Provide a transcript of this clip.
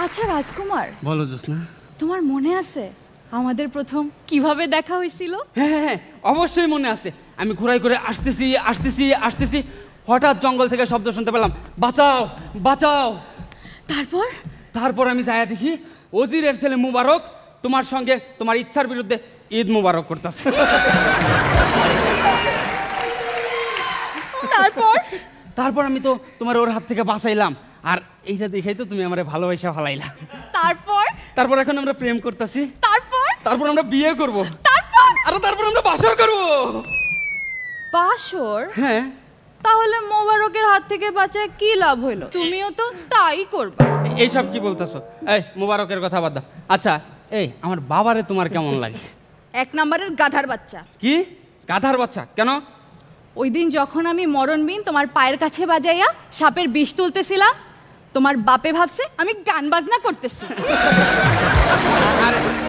আচ্ছা রাজকুমার, বলো জোসনা, তোমার মনে আছে আমাদের প্রথম কিভাবে দেখা হয়েছিল? হ্যাঁ হ্যাঁ অবশ্যই মনে আছে। আমি ঘোড়ায় করে আসতেছি আসতেছি আসতেছি, হঠাৎ জঙ্গল থেকে শব্দ শুনতে পেলাম, বাঁচাও বাঁচাও। তারপর আমি যায়া দেখি ওজিরের ছেলে মুবারক তোমার সঙ্গে তোমার ইচ্ছার বিরুদ্ধে ঈদ মুবারক করতেছে। তারপর আমি তো তোমার ওর হাত থেকে বাঁচাইলাম, আর এইটা দেখেই তো তুমি আমারে ভালোবাসা ফালাইলা। তারপর এখন আমরা প্রেম করতেছি। তারপর আমরা বিয়ে করব। তারপর আমরা বাসর করব। বাসর? হ্যাঁ। তাহলে মোবারকের হাত থেকে বাঁচায় কি লাভ হইলো? তুমিও তো তাই করবা। এইসব কি বলতেছো? এই মোবারকের কথা বাদ দাও। আচ্ছা এই আমার বাবারে তোমার কেমন লাগে? এক নম্বরের গাধার বাচ্চা। কি গাধার বাচ্চা? কেন? ওই দিন যখন আমি মরণবিন তোমার পায়ের কাছে বাজাইয়া সাপের বিষ তুলতেছিলাম, তোমার বাপে ভাবছে আমি গান বাজনা করতেছি।